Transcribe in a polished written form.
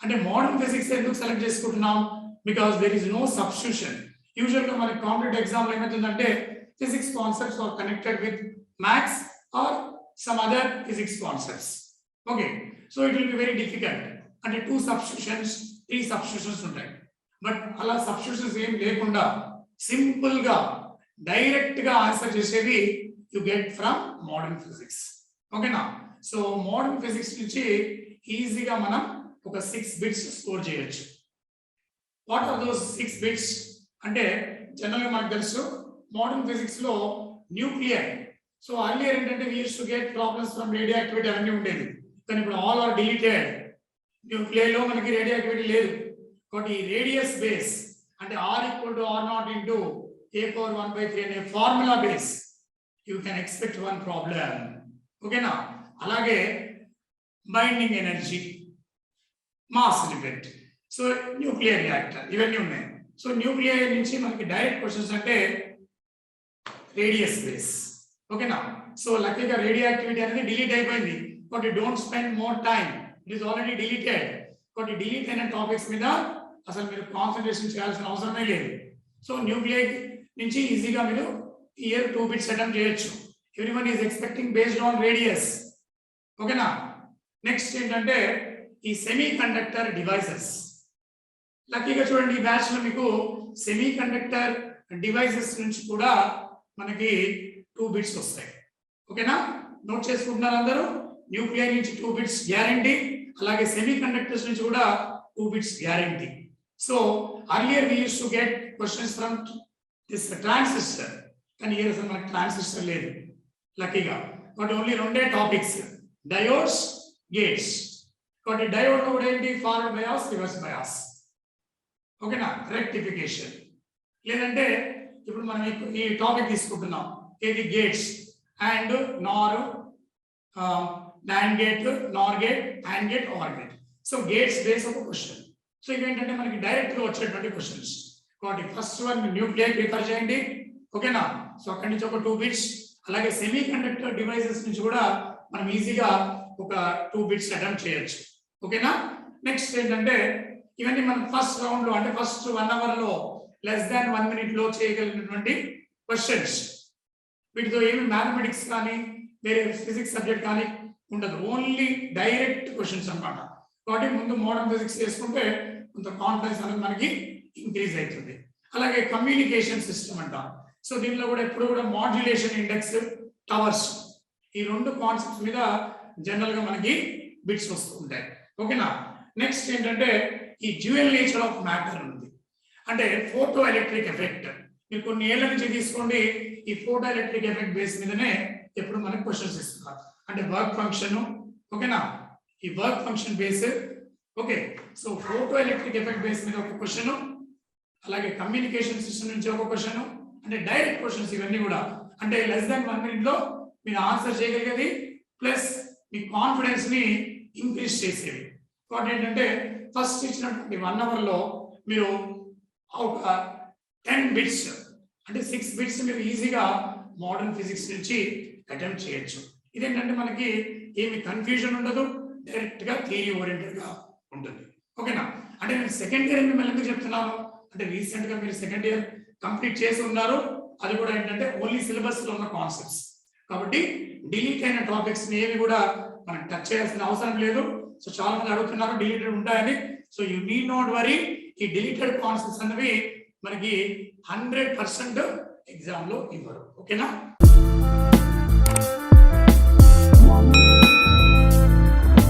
అంటే modern physics ఎందుకు select చేసుకుంటున్నాం? Because there is no substitution. Usual గా మనకి కాంపిటేటివ్ ఎగ్జామ్ లో ఏమవుతుందంటే physics concepts are connected with maths or some other physics concepts. Okay, so it will be very difficult. అంటే 2 substitutions 3 substitutions ఉంటాయి. But అలా substitutions ఏం లేకుండా సింపుల్ గా డైరెక్ట్ గా ఆన్సర్ చేసేవి you get from modern physics. ఓకేనా? సో మోడర్న్ ఫిజిక్స్ నుంచి ఈజీగా మనం ఒక 6 బిట్స్ స్కోర్ చేయొచ్చు. వాట్ ఆర్ దోస్ 6 బిట్స్ అంటే జనరల్ గా మనకు తెలుసు మోడర్న్ ఫిజిక్స్ లో న్యూక్లియర్. సో అర్లియర్ ఏంటంటే we used to get problems from radioactivity అవన్నీ ఉండేది. కానీ ఇప్పుడు ఆల్ ఆర్ డిలీటెడ్. న్యూక్లియర్ లో మనకి రేడియో యాక్టివిటీ లేదు. కాబట్టి రేడియస్ బేస్ అంటే r equal to r0 into a power 1/3 అనే formula base you can expect one problem. ఓకేనా? అలాగే binding energy, mass limit, so nuclear reactor ఇవన్నీ ఉన్నాయి. సో న్యూక్లియర్ నుంచి మనకి డైరెక్ట్ క్వశ్చన్స్ అంటే రేడియస్ బేస్. ఓకేనా? సో లక్కీగా రేడియో యాక్టివిటీ అనేది డిలీట్ అయిపోయింది. But don't spend more time, it is already deleted. కాబట్టి డిలీట్ అయిన టాపిక్స్ మీద అసలు మీరు కాన్సన్ట్రేషన్ చేయాల్సిన అవసరమే లేదు. సో న్యూక్లియర్ నుంచి ఈజీగా మీరు ఇయర్ 2 బిట్స్ అటెంప్ట్ చేయొచ్చు. Everyone is expecting based on radius. ఓకేనా? నెక్స్ట్ ఏంటంటే ఈ సెమీ కండక్టర్ డివైసెస్. లక్కీగా చూడండి ఈ బ్యాచ్ లో మీకు సెమీ కండక్టర్ డివైసెస్ నుంచి కూడా మనకి 2 బిట్స్ వస్తాయి. ఓకేనా? నోట్ చేసుకుంటున్నారు అందరూ? న్యూక్లియర్ నుంచి 2 బిట్స్ గ్యారంటీ, అలాగే సెమీ కండక్టర్స్ నుంచి కూడా 2 bits guarantee. So earlier we used to get questions from this transistor, కానీ ఈ రోజు మనకి ట్రాన్సిస్టర్ లేదు లక్కీగా. But only 2 topics, diodes, gates. కాబట్టి డయోడ్ కూడా ఏంటి? Forward bias, reverse bias. ఓకేనా? రెక్టిఫికేషన్. లేదంటే ఇప్పుడు మనం ఈ టాపిక్ తీసుకుంటున్నాం, ఏది? Gates and NOR, NAND gate, NOR gate, AND gate, OR gate. So gates base ఒక క్వశ్చన్. సో ఇవేంటంటే మనకి డైరెక్ట్ గా వచ్చేటువంటి క్వశ్చన్స్. కాబట్టి ఫస్ట్ వన్ న్యూక్లియర్ ప్రిఫర్ చేయండి. ఓకేనా? సో అక్కడి నుంచి ఒక 2 బిట్స్, అలాగే సెమీ కండక్టర్ డివైసెస్ నుంచి కూడా మనం ఈజీగా ఒక 2 బిట్స్ అటెంప్ట్ చేయొచ్చు. ఓకేనా? నెక్స్ట్ ఏంటంటే ఇవన్నీ మనం ఫస్ట్ రౌండ్ లో అంటే ఫస్ట్ 1 అవర్ లో లెస్ దాన్ 1 మినిట్ లో చేయగలిగినటువంటి క్వశ్చన్స్. వీటితో ఏమి మ్యాథమెటిక్స్ కానీ వేరే ఫిజిక్స్ సబ్జెక్ట్ కానీ ఉండదు, ఓన్లీ డైరెక్ట్ క్వశ్చన్స్ అన్నమాట. కాబట్టి ముందు మోడర్న్ ఫిజిక్స్ చేసుకుంటే కొంత కాన్ఫిడెన్స్ అనేది మనకి ఇంక్రీజ్ అవుతుంది. అలాగే కమ్యూనికేషన్ సిస్టమ్ అంటాం. సో దీనిలో కూడా ఎప్పుడు కూడా మాడ్యులేషన్ ఇండెక్స్, టవర్స్, ఈ 2 కాన్సెప్ట్స్ మీద జనరల్ గా మనకి బిట్స్ వస్తూ ఉంటాయి. ఓకేనా? నెక్స్ట్ ఏంటంటే ఈ డ్యూయల్ నేచర్ ఆఫ్ మ్యాటర్ ఉంది. అంటే ఫోటో ఎలక్ట్రిక్ ఎఫెక్ట్. మీరు కొన్ని ఏళ్ల నుంచి తీసుకోండి, ఈ ఫోటో ఎలక్ట్రిక్ ఎఫెక్ట్ బేస్ మీదనే ఎప్పుడు మనకి క్వశ్చన్స్ ఇస్తున్నారు. అంటే వర్క్ ఫంక్షన్. ఓకేనా? ఈ work function base. Okay, so photo electric effect base మీద ఒక క్వశ్చన్, అలాగే కమ్యూనికేషన్ సిస్టమ్ నుంచి ఒక క్వశ్చన్. అంటే డైరెక్ట్ క్వశ్చన్స్ ఇవన్నీ కూడా. అంటే లెస్ దాన్ 1 మినిట్ లో మీరు ఆన్సర్ చేయగలిగేది, ప్లస్ మీ కాన్ఫిడెన్స్ ని ఇంక్రీజ్ చేసేవి. కాబట్టి ఏంటంటే ఫస్ట్ ఇచ్చినటువంటి 1 అవర్ లో మీరు ఒక 10 బిట్స్ అంటే 6 బిట్స్ మీరు ఈజీగా మోడర్న్ ఫిజిక్స్ నుంచి అటెంప్ట్ చేయొచ్చు. ఇదేంటంటే మనకి ఏమి కన్ఫ్యూజన్ ఉండదు, డైరెక్ట్ గా థియరీ ఓరియంటెడ్ గా ఉంటుంది. ఓకేనా? అంటే నేను సెకండ్ ఇయర్ మిమ్మల్ని ఎందుకు చెప్తున్నాను అంటే రీసెంట్ గా మీరు సెకండ్ ఇయర్ కంప్లీట్ చేసి ఉన్నారు. అది కూడా ఏంటంటే ఓన్లీ సిలబస్ లో ఉన్న కాన్సెప్ట్స్. కాబట్టి డిలీట్ అయిన టాపిక్స్ ఏవి కూడా మనం టచ్ చేయాల్సిన అవసరం లేదు. సో చాలా మంది అడుగుతున్నారు డిలీటెడ్ ఉంటాయని. So you need not worry. ఈ డిలీటెడ్ కాన్సెప్ట్స్ అనేవి మనకి 100% ఎగ్జామ్ లో ఇవ్వరు. ఓకేనా?